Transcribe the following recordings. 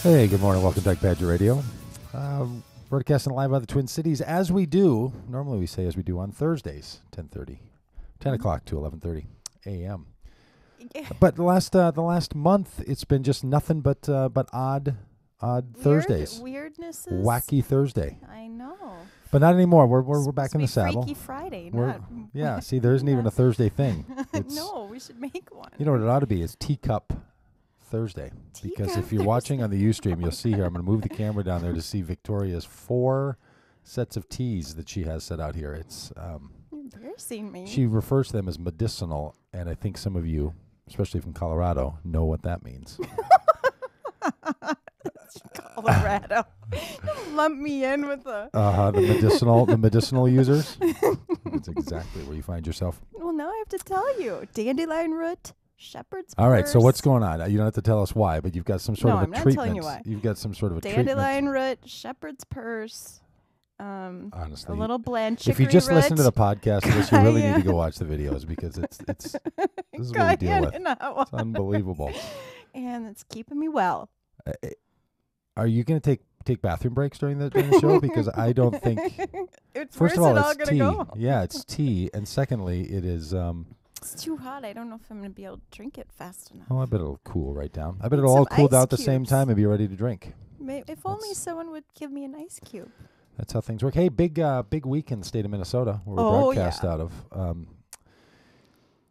Hey, good morning. Welcome back to Pagitt Radio. Broadcasting live out of the Twin Cities, as we do. Normally we say as we do on Thursdays, 10 o'clock to 11:30 a.m. Yeah. But the last month, it's been just nothing but odd Thursdays. Weirdnesses. Wacky Thursday. I know. But not anymore. We're back in the saddle. Freaky Friday. Yeah. See, there isn't even a Thursday thing. No, we should make one. You know what it ought to be? Is Teacup Thursday. Because if you're watching on the Ustream, you'll see here. I'm going to move the camera down there to see Victoria's 4 sets of teas that she has set out here. It's you're embarrassing me. She refers to them as medicinal, and I think some of you, especially from Colorado, know what that means. Colorado. Lump me in with the medicinal users. That's exactly where you find yourself. Well, now I have to tell you. Dandelion root. Shepherd's All right, purse. so what's going on? You don't have to tell us why, but you've got some sort of a treatment. I'm not telling you why. You've got some sort of a Dandelion root, shepherd's purse, honestly, a little bland chicory if you just root. listen to the podcast, you really need to go watch the videos because it's this is what we deal with. It's unbelievable. And it's keeping me well. Are you going to take bathroom breaks during the show? Because I don't think. First of all, it's tea. Yeah, it's tea, and secondly, it is. It's too hot. I don't know if I'm going to be able to drink it fast enough. Oh, I bet it'll cool right down. I bet it'll all cool down at the same time and be ready to drink. If only someone would give me an ice cube. That's how things work. Hey, big week in the state of Minnesota where we broadcast out of.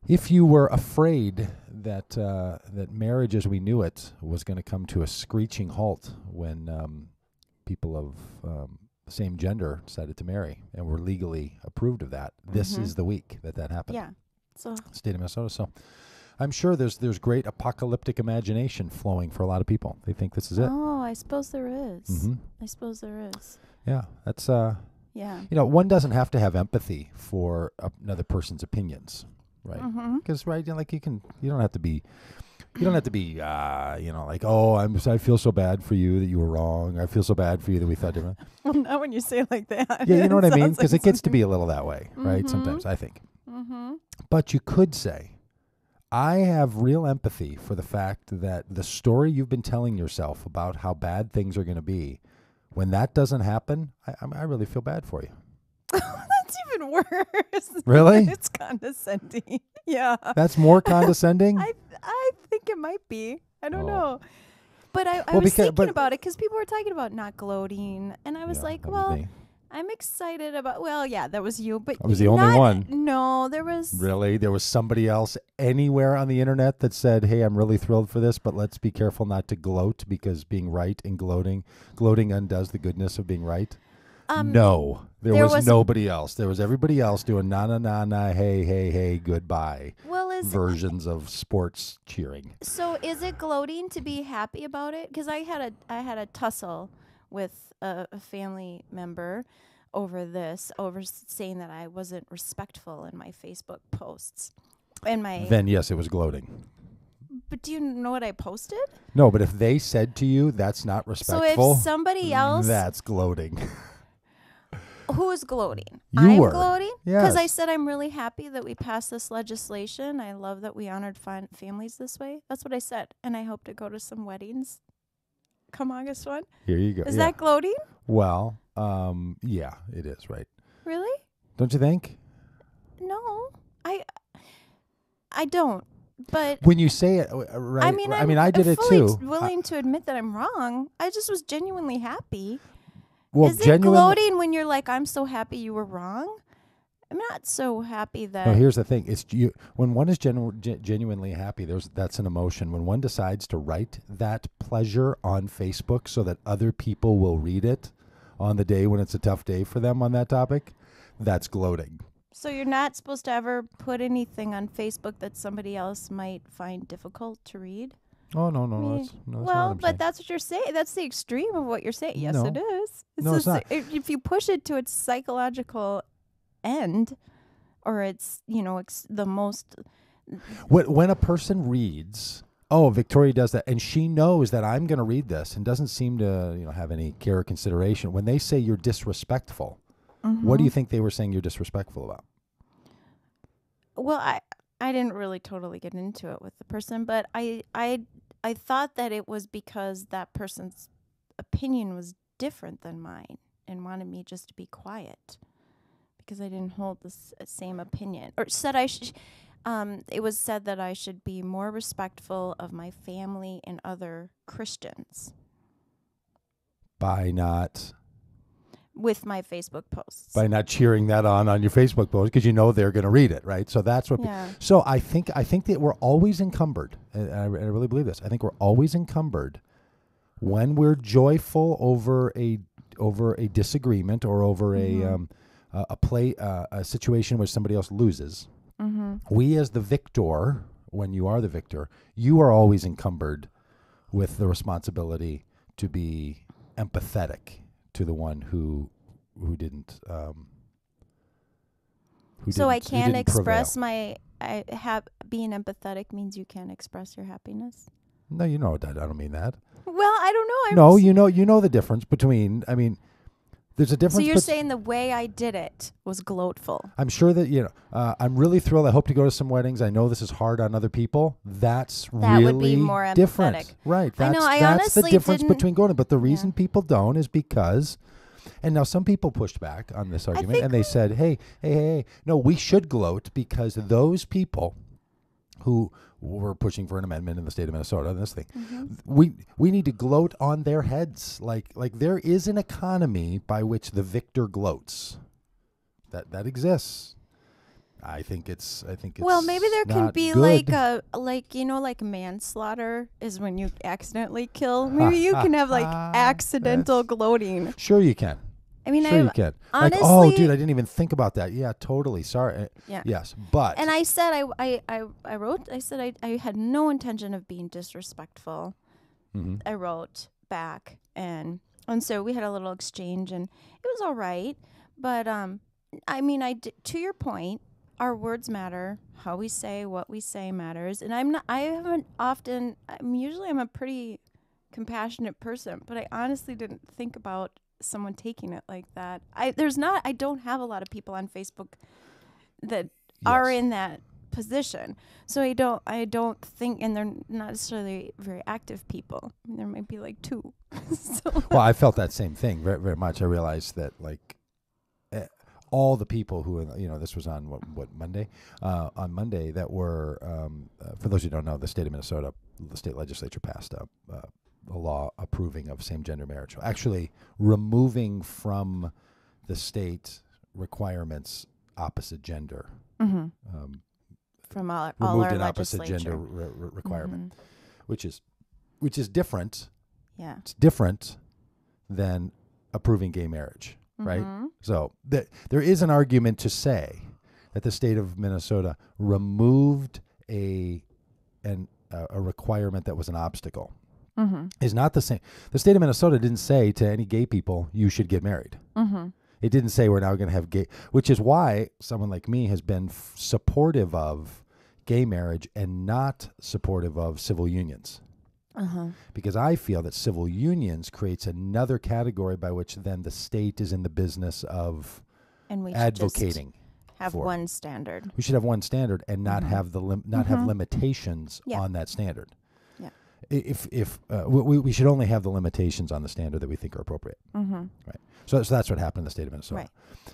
If you were afraid that marriage as we knew it was going to come to a screeching halt when people of the same gender decided to marry and were legally approved of that, this is the week that happened. Yeah. So state of Minnesota. So I'm sure there's great apocalyptic imagination flowing for a lot of people. They think this is it. Oh, I suppose there is. Mm-hmm. I suppose there is. Yeah, that's yeah. One doesn't have to have empathy for another person's opinions, right? Because you don't have to be like, oh, I feel so bad for you that you were wrong. I feel so bad for you that we thought different. Well, not when you say it like that. Yeah, you know what I mean? Because it gets to be a little that way, right? Sometimes, I think. But you could say, I have real empathy for the fact that the story you've been telling yourself about how bad things are going to be, when that doesn't happen, I really feel bad for you. That's even worse. Really? It's condescending. Yeah. That's more condescending? I think it might be. I don't know. But I was thinking about it because people were talking about not gloating. And I was like, well, I'm excited about, that was you. But I was the only one. No, there was. Really? There was somebody else anywhere on the internet that said, hey, I'm really thrilled for this, but let's be careful not to gloat because being right and gloating undoes the goodness of being right? No, there was nobody else. There was everybody else doing na, hey, goodbye versions of sports cheering. So is it gloating to be happy about it? Because I had a tussle with a family member over saying that I wasn't respectful in my Facebook posts. Then yes, it was gloating. But do you know what I posted? No, but if they said to you that's not respectful, so if somebody else, that's gloating. Who is gloating? I'm gloating? Because yes. I said I'm really happy that we passed this legislation. I love that we honored families this way. That's what I said. And I hope to go to some weddings come August 1. Here you go. Is that gloating? Well, yeah, it is, right? Really? Don't you think? No. I don't. But when you say it, right? I mean, I did it too. Willing to admit that I'm wrong. I just was genuinely happy. Well, is it gloating when you're like, I'm so happy you were wrong? I'm not so happy that. No, here's the thing: when one is genuinely happy, that's an emotion. When one decides to write that pleasure on Facebook so that other people will read it on the day when it's a tough day for them on that topic, that's gloating. So you're not supposed to ever put anything on Facebook that somebody else might find difficult to read? Oh, no. That's well, but that's what you're saying. That's the extreme of what you're saying. Yes, it is. It's not. If you push it to its psychological end, or it's, the most... When a person reads oh, Victoria does that, and she knows that I'm going to read this and doesn't seem to have any care or consideration. When they say you're disrespectful, what do you think they were saying you're disrespectful about? Well, I didn't really totally get into it with the person, but I thought that it was because that person's opinion was different than mine and wanted me just to be quiet because I didn't hold the same opinion, or said it was said that I should be more respectful of my family and other Christians. By not... With my Facebook posts. By not cheering that on your Facebook post, because they're going to read it, right? So that's what... Yeah. So I think that we're always encumbered. And I really believe this. I think we're always encumbered when we're joyful over a disagreement or over a situation where somebody else loses. Mm-hmm. We as the victor, when you are the victor, you are always encumbered with the responsibility to be empathetic to the one who didn't. I can't express prevail. Being empathetic means you can't express your happiness. No, I don't mean that. Well, I don't know. You know the difference between. I mean, there's a difference. So you're saying the way I did it was gloatful. I'm sure that I'm really thrilled. I hope to go to some weddings. I know this is hard on other people. That really would be more different, empathetic. right? That's, I know. That's the difference between going. But the reason people don't is because. And now some people pushed back on this argument, and they said, hey, no, we should gloat because those people who were pushing for an amendment in the state of Minnesota, this thing, we need to gloat on their heads. Like there is an economy by which the victor gloats. That exists. I think it's well, maybe there can be good. like manslaughter is when you accidentally kill. Maybe you can have accidental gloating. Sure you can. I mean, you can. Honestly, oh, dude, I didn't even think about that. Yeah, totally. Sorry. Yeah. Yes, but. And I said I wrote. I said I had no intention of being disrespectful. Mm-hmm. I wrote back, and so we had a little exchange, and it was all right. But I mean, to your point. Our words matter. How we say what we say matters. And I'm a pretty compassionate person, but I honestly didn't think about someone taking it like that. I don't have a lot of people on Facebook that are in that position. So I don't think, and they're not necessarily very active people. I mean, there might be like two. Well, I felt that same thing very, very much. I realized that all the people who, this was on what Monday? On Monday, that were, for those who don't know, the state of Minnesota, the state legislature passed a law approving of same-gender marriage. Actually removing from the state requirements opposite gender. Mm-hmm. From all removed our an opposite legislature. gender requirement, which is different. Yeah. It's different than approving gay marriage. Right? Mm-hmm. So there is an argument to say that the state of Minnesota removed a requirement that was an obstacle. Mm-hmm. Is not the same. The state of Minnesota didn't say to any gay people, you should get married. Mm-hmm. It didn't say we're now going to have gay, which is why someone like me has been supportive of gay marriage and not supportive of civil unions. Because I feel that civil unions creates another category by which then the state is in the business of advocating. Have one standard. We should have one standard and not have have limitations on that standard. Yeah. If we should only have the limitations on the standard that we think are appropriate. Mm-hmm. Right. So that's what happened in the state of Minnesota. Right.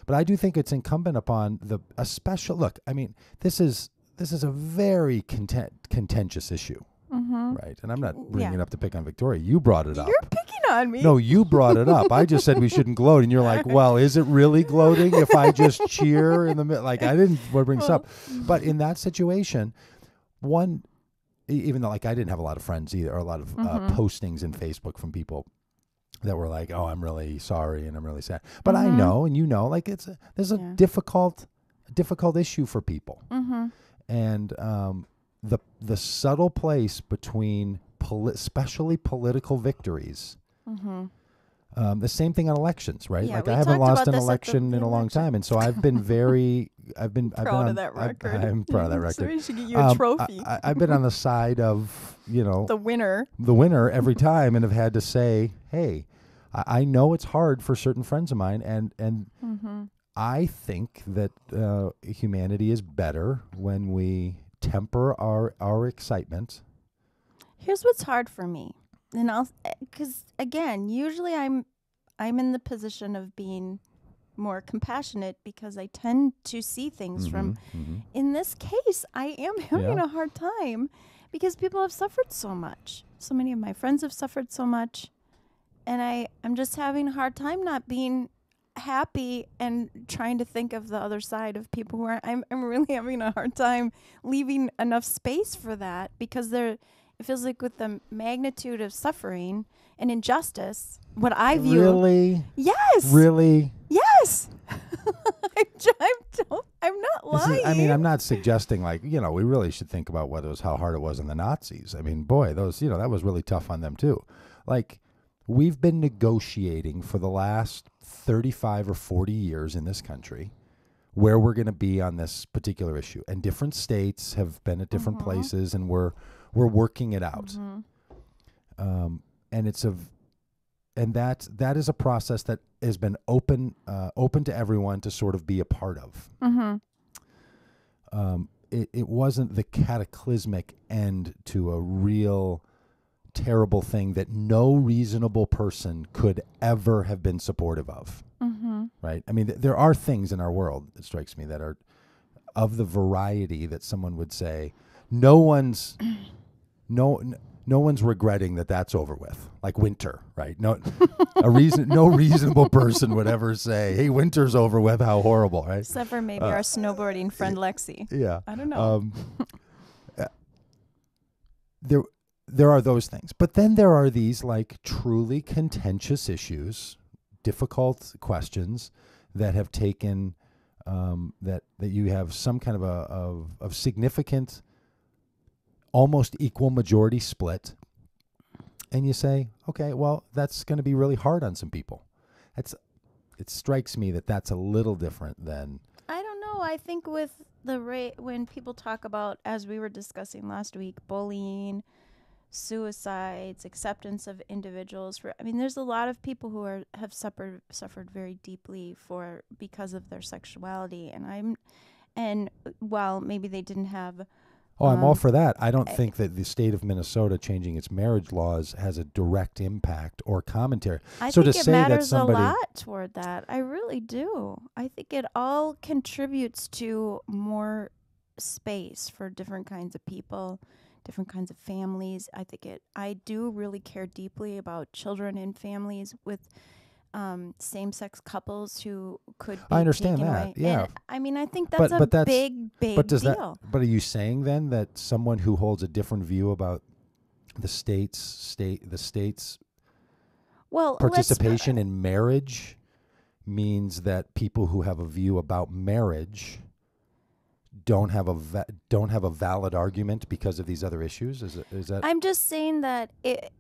But I do think it's incumbent upon a special look. I mean, this is a very contentious issue. Mm-hmm. Right. And I'm not bringing it up to pick on Victoria. You brought it up. You're picking on me. No, you brought it up. I just said we shouldn't gloat. And you're like, well, is it really gloating if I just cheer in the middle? Like, I didn't bring this up. But in that situation, even though I didn't have a lot of friends either, or a lot of postings in Facebook from people that were like, oh, I'm really sorry and I'm really sad. But I know, and there's a difficult issue for people. Mm-hmm. And, the subtle place between especially political victories The same thing on elections, right? Yeah, like we I haven't talked lost about an this at election the in a long election. time, and so I've been Proud of that record. I'm proud of that record. So we should get you a trophy. I've been on the side of The winner. the winner every time, and have had to say, hey, I know it's hard for certain friends of mine, and Mm-hmm. I think that humanity is better when we temper our excitement. Here's what's hard for me, and because again, usually I'm in the position of being more compassionate because I tend to see things from. In this case, I am having a hard time because people have suffered so much. So many of my friends have suffered so much, and I'm just having a hard time not being happy and trying to think of the other side of people who are. I'm really having a hard time leaving enough space for that because it feels like with the magnitude of suffering and injustice, what I view. Really? Yes. Really? Yes. I'm not lying. I'm not suggesting we really should think about how hard it was on the Nazis. I mean, boy, those, that was really tough on them too. Like, we've been negotiating for the last 35 or 40 years in this country where we're going to be on this particular issue. And different states have been at different places, and we're working it out. And that is a process that has been open to everyone to sort of be a part of. It wasn't the cataclysmic end to a real terrible thing that no reasonable person could ever have been supportive of. Right? I mean, there are things in our world, it strikes me, that are of the variety that someone would say, no one's regretting that that's over with, like winter, right? No reasonable person would ever say, hey, winter's over with, how horrible, right? Except for maybe our snowboarding friend Lexi. Yeah. I don't know. There are those things. But then there are these truly contentious issues, difficult questions that have taken, that you have some kind of significant, almost equal majority split. And you say, okay, well, that's going to be really hard on some people. It strikes me that that's a little different than. I don't know. I think with when people talk about, as we were discussing last week, bullying, suicides, acceptance of individuals there's a lot of people who have suffered very deeply because of their sexuality, and while maybe they didn't have. Oh, I'm all for that. I don't think that the state of Minnesota changing its marriage laws has a direct impact or commentary. I so think to it say matters that somebody, a lot toward that. I really do. I think it all contributes to more space for different kinds of people, different kinds of families. I do really care deeply about children and families with same-sex couples who could be I understand taken that, away. yeah. And, I think that's a big deal. But are you saying then that someone who holds a different view about the state's participation in marriage means that people who have a view about marriage don't have a valid argument because of these other issues? Is that? I'm just saying that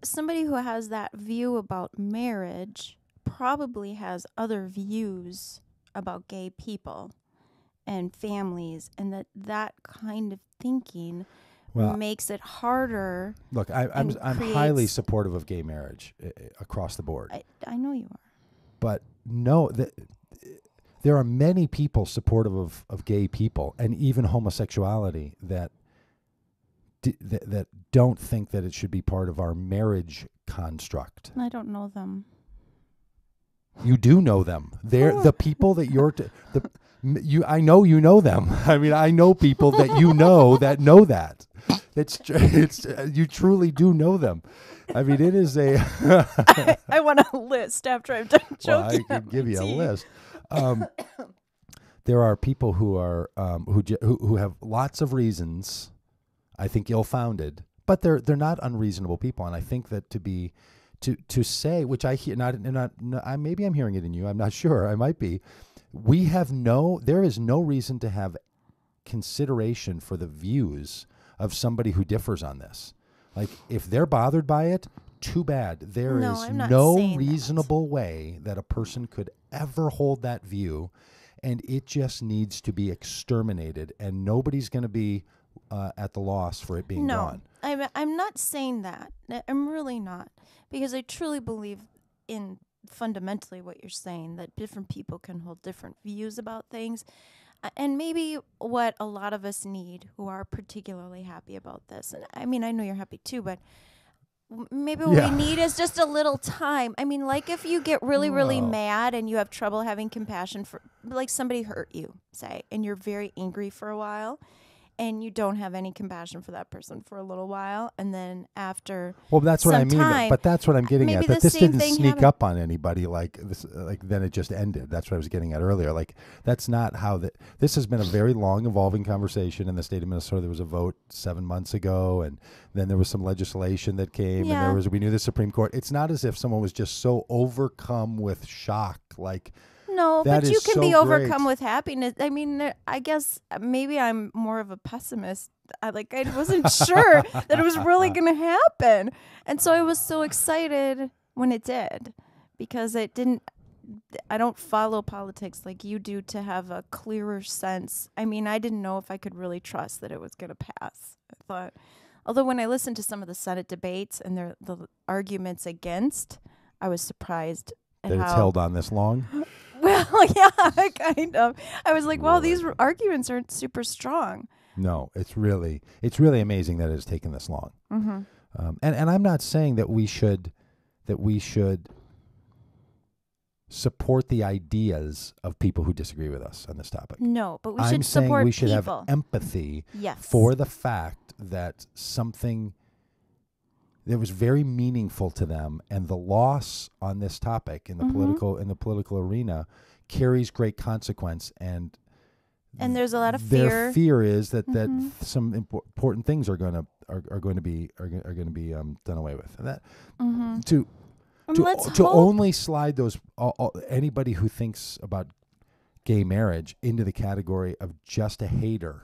somebody who has that view about marriage probably has other views about gay people and families, and that kind of thinking makes it harder. Look, I'm highly supportive of gay marriage across the board. I know you are. But no, there are many people supportive of gay people and even homosexuality that don't think that it should be part of our marriage construct. I don't know them. You do know them. They're the people that I know you know them. I mean, I know people that you know that know that. It's you truly do know them. I mean, it is a. I want a list after I've done joking. Well, I could give you a list. There are people who are who have lots of reasons, I think ill-founded, but they're not unreasonable people, and I think that to say, which I hear, maybe I'm hearing it in you, I'm not sure, I might be, there is no reason to have consideration for the views of somebody who differs on this. Like, if they're bothered by it, too bad. There No, is I'm not no saying that. reasonable way that a person could ever hold that view, and it just needs to be exterminated, and nobody's going to be at the loss for it being gone. I'm not saying that. I'm really not, because I truly believe in fundamentally what you're saying, that different people can hold different views about things. And maybe what a lot of us need who are particularly happy about this, and I mean, I know you're happy too, but maybe what we need is just a little time. I mean, like if you get really, really mad and you have trouble having compassion for, like somebody hurt you, say, and you're very angry for a while, and you don't have any compassion for that person for a little while, and then after that's what I mean. time, but that's what I'm getting at. That the this same didn't thing sneak happened. up on anybody like this. Like then it just ended. That's what I was getting at earlier. Like that's not how this has been a very long, evolving conversation in the state of Minnesota. There was a vote 7 months ago, and then there was some legislation that came, and we knew the Supreme Court. It's not as if someone was just so overcome with shock, like. No, but you can be overcome great. with happiness. I mean, I guess maybe I'm more of a pessimist. I wasn't sure that it was really going to happen. And so I was so excited when it did, because I don't follow politics like you do to have a clearer sense. I mean, I didn't know if I could really trust that it was going to pass. I thought, although when I listened to some of the Senate debates and the arguments against, I was surprised at that it's held on this long. Well, yeah, kind of. I was like, wow, these arguments aren't super strong. No, it's really amazing that it has taken this long. Mm-hmm. And I'm not saying that we should support the ideas of people who disagree with us on this topic. No, but we I'm should support saying we should people. have empathy Yes. for the fact that something that was very meaningful to them, and the loss on this topic in the political arena carries great consequence, and there's a lot of fear. Their fear is that some important things are going to be done away with. And that to only slide those anybody who thinks about gay marriage into the category of just a hater.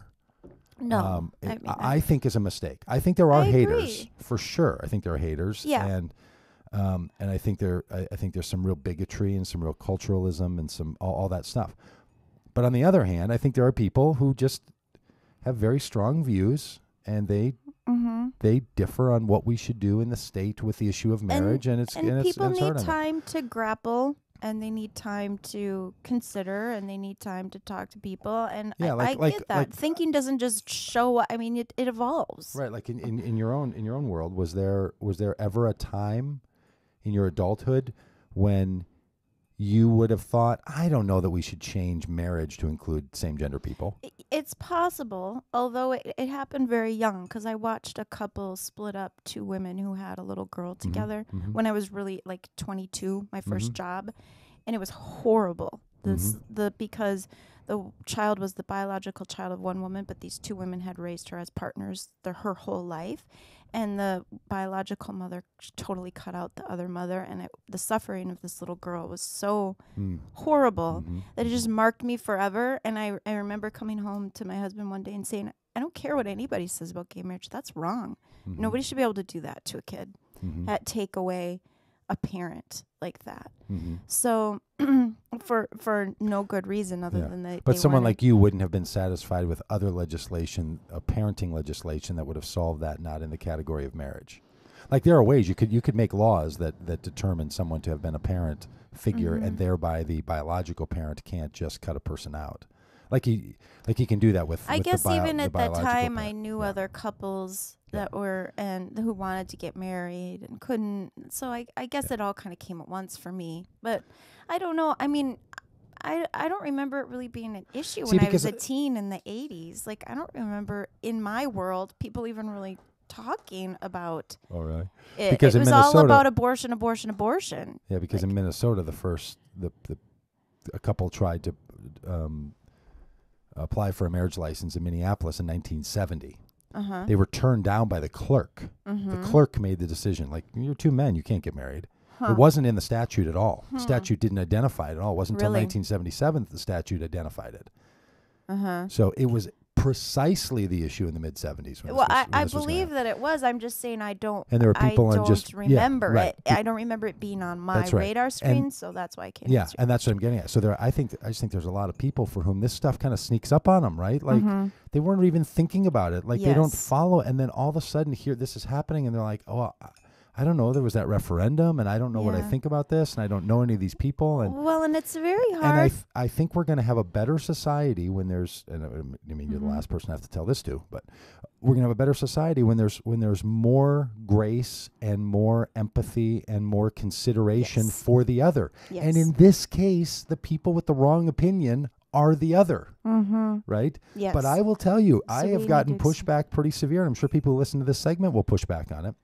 No, I think is a mistake. I think there are haters agree. for sure. I think there are haters, and I think there's some real bigotry and some real culturalism and some all that stuff. But on the other hand, I think there are people who just have very strong views, and they differ on what we should do in the state with the issue of marriage, and people it's need time to grapple. And they need time to consider, and they need time to talk to people. And I get that. Thinking doesn't just show up. I mean, it evolves. Right. Like in your own world, was there ever a time in your adulthood when you would have thought, I don't know that we should change marriage to include same-gender people? It's possible, although it happened very young, because I watched a couple split up, two women who had a little girl together when I was really like 22, my first job, and it was horrible. Because the child was the biological child of one woman, but these two women had raised her as partners her whole life. And the biological mother totally cut out the other mother. And the suffering of this little girl was so horrible that it just marked me forever. And I remember coming home to my husband one day and saying, I don't care what anybody says about gay marriage. That's wrong. Nobody should be able to do that to a kid. Take away a parent like that. So for no good reason other than that. But someone like you wouldn't have been satisfied with other legislation, parenting legislation that would have solved that, not in the category of marriage. Like there are ways you could make laws that determine someone to have been a parent figure, and thereby the biological parent can't just cut a person out. Like he can do that with. I guess even at that time, parent. I knew other couples that were and who wanted to get married and couldn't. So I guess it all kind of came at once for me. But I don't know. I mean, I don't remember it really being an issue when I was a teen in the 80s. Like I don't remember in my world people even really talking about. All right. It was all about abortion. Yeah, because in Minnesota, a couple tried to apply for a marriage license in Minneapolis in 1970. They were turned down by the clerk. The clerk made the decision, like, you're two men, you can't get married. It wasn't in the statute at all. The statute didn't identify it at all. It wasn't until 1977 that the statute identified it. So it was precisely the issue in the mid 70s. Well, I believe that it was. I'm just saying I don't. And there were people I and just remember it. I don't remember it being on my radar screen, so that's why I can't. Yeah, and that's what I'm getting at. So I just think there's a lot of people for whom this stuff kind of sneaks up on them, right? Like they weren't even thinking about it. Like they don't follow, and then all of a sudden here this is happening, and they're like, oh. I don't know. There was that referendum, and I don't know what I think about this, and I don't know any of these people. And it's very hard. And I think we're going to have a better society when there's. And I mean, you're the last person I have to tell this to, but we're going to have a better society when there's more grace and more empathy and more consideration for the other. Yes. And in this case, the people with the wrong opinion are the other, right? Yes. But I will tell you, I have gotten pushback pretty severe, and I'm sure people who listen to this segment will push back on it.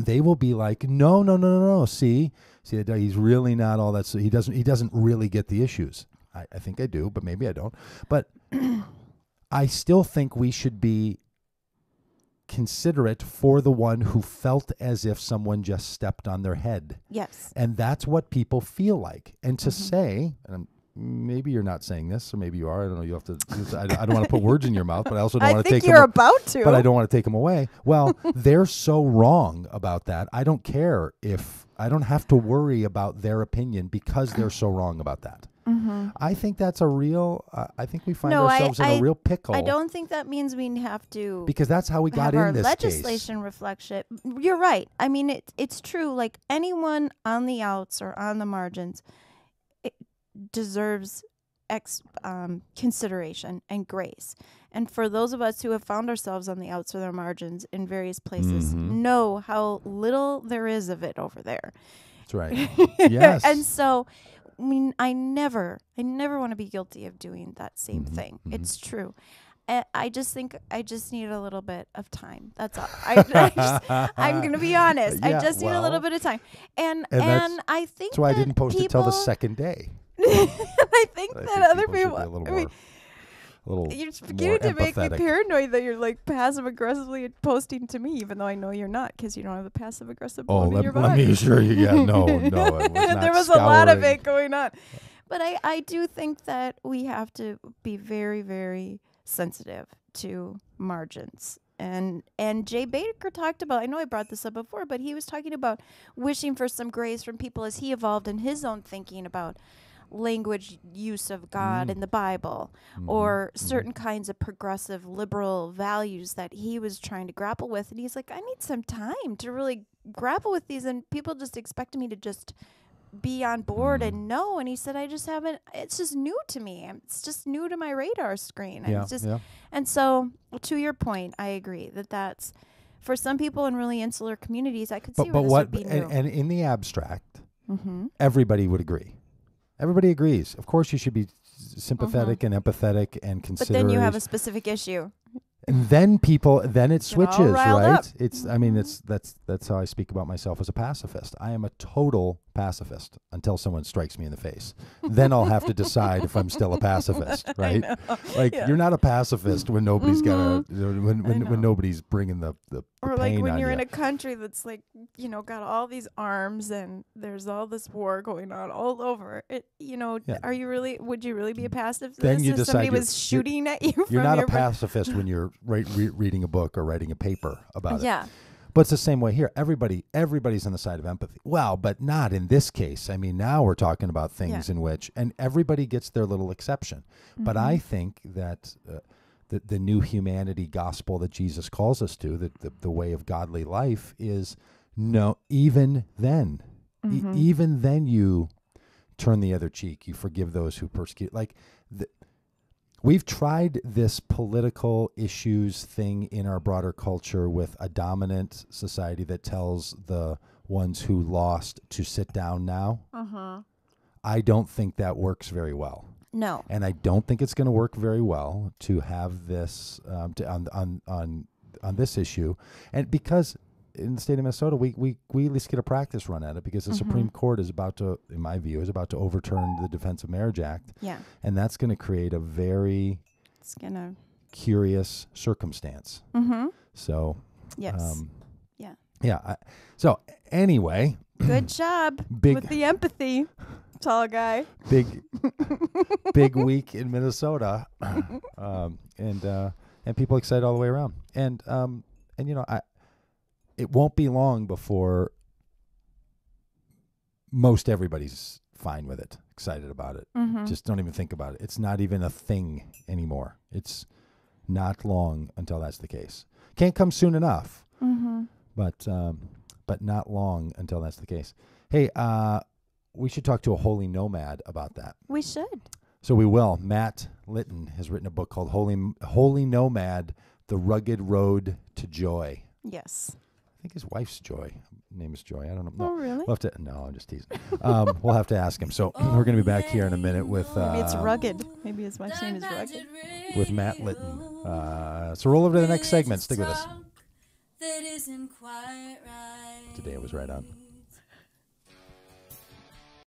They will be like, no. See, he's really not all that. So he doesn't really get the issues. I think I do, but maybe I don't. But I still think we should be considerate for the one who felt as if someone just stepped on their head. Yes. And that's what people feel like. And to say, and maybe you're not saying this, or maybe you are. I don't know. You have to. I don't want to put words in your mouth, but I also don't want to take them. I think you're about to. But I don't want to take them away. Well, they're so wrong about that. I don't care if I don't have to worry about their opinion because they're so wrong about that. I think that's a real. I think we find ourselves in a real pickle. I don't think that means we have to, because that's how we got in this legislation case. Reflection. You're right. I mean, it's true. Like anyone on the outs or on the margins deserves consideration and grace. And for those of us who have found ourselves on the outs or the margins in various places, know how little there is of it over there. That's right. Yes. And so, I mean, I never want to be guilty of doing that same thing. It's true. I just think I just need a little bit of time. That's all. I'm going to be honest. I just need a little bit of time. And I think that's why I didn't post it till the second day. I think that other people, you're beginning to make me paranoid that you're like passive aggressively posting to me, even though I know you're not, because you don't have the passive aggressive bone in your body. Let me assure you, no, it was not. There was a lot of it going on, but I do think that we have to be very, very sensitive to margins. And Jay Baker talked about, I know I brought this up before, but he was talking about wishing for some grace from people as he evolved in his own thinking about language use of God in the Bible, or certain kinds of progressive liberal values that he was trying to grapple with. And he's like, I need some time to really grapple with these, and people just expect me to just be on board and know. And he said, I just haven't, it's just new to me. It's just new to my radar screen. And so to your point, I agree that that's for some people in really insular communities. I could see where this would be new. And in the abstract, everybody would agree. Everybody agrees. Of course, you should be sympathetic and empathetic and considerate. But then you have a specific issue. And then it switches, right? It's, I mean, that's how I speak about myself as a pacifist. I am a total pacifist until someone strikes me in the face. Then I'll have to decide if I'm still a pacifist, right? Like you're not a pacifist when nobody's got when nobody's bringing the or like pain when on you're you. in a country that's like, got all these arms and there's all this war going on all over it. Would you really be a pacifist then you if somebody was shooting at you? You're not a pacifist when you're reading a book or writing a paper about it. Yeah. But it's the same way here. Everybody's on the side of empathy. Well, but not in this case. I mean, now we're talking about things in which, and everybody gets their little exception. But I think that the new humanity gospel that Jesus calls us to, the way of godly life, is even then, even then you turn the other cheek. You forgive those who persecute. We've tried this political issues thing in our broader culture with a dominant society that tells the ones who lost to sit down now. I don't think that works very well. No. And I don't think it's going to work very well to have this on this issue. And because in the state of Minnesota, we at least get a practice run at it, because the Supreme Court is about to, in my view, overturn the Defense of Marriage Act. Yeah. And that's going to create a very curious circumstance. So, yes. So anyway. Good job with the empathy, tall guy. Big week in Minnesota. and people excited all the way around. And it won't be long before most everybody's fine with it, excited about it. Mm-hmm. Just don't even think about it. It's not even a thing anymore. It's not long until that's the case. Can't come soon enough, Mm-hmm. but not long until that's the case. Hey, we should talk to a holy nomad about that. We should. So we will. Matt Litton has written a book called Holy Nomad, The Rugged Road to Joy. Yes. I think his wife's Joy. Name is Joy. I don't know. Oh, really? We'll have to. No, I'm just teasing. We'll have to ask him. So we're going to be back here in a minute with. Maybe it's rugged. Maybe his wife's name is Rugged. With Matt Litton. So roll over to the next segment. Stick with us. Today I was right on.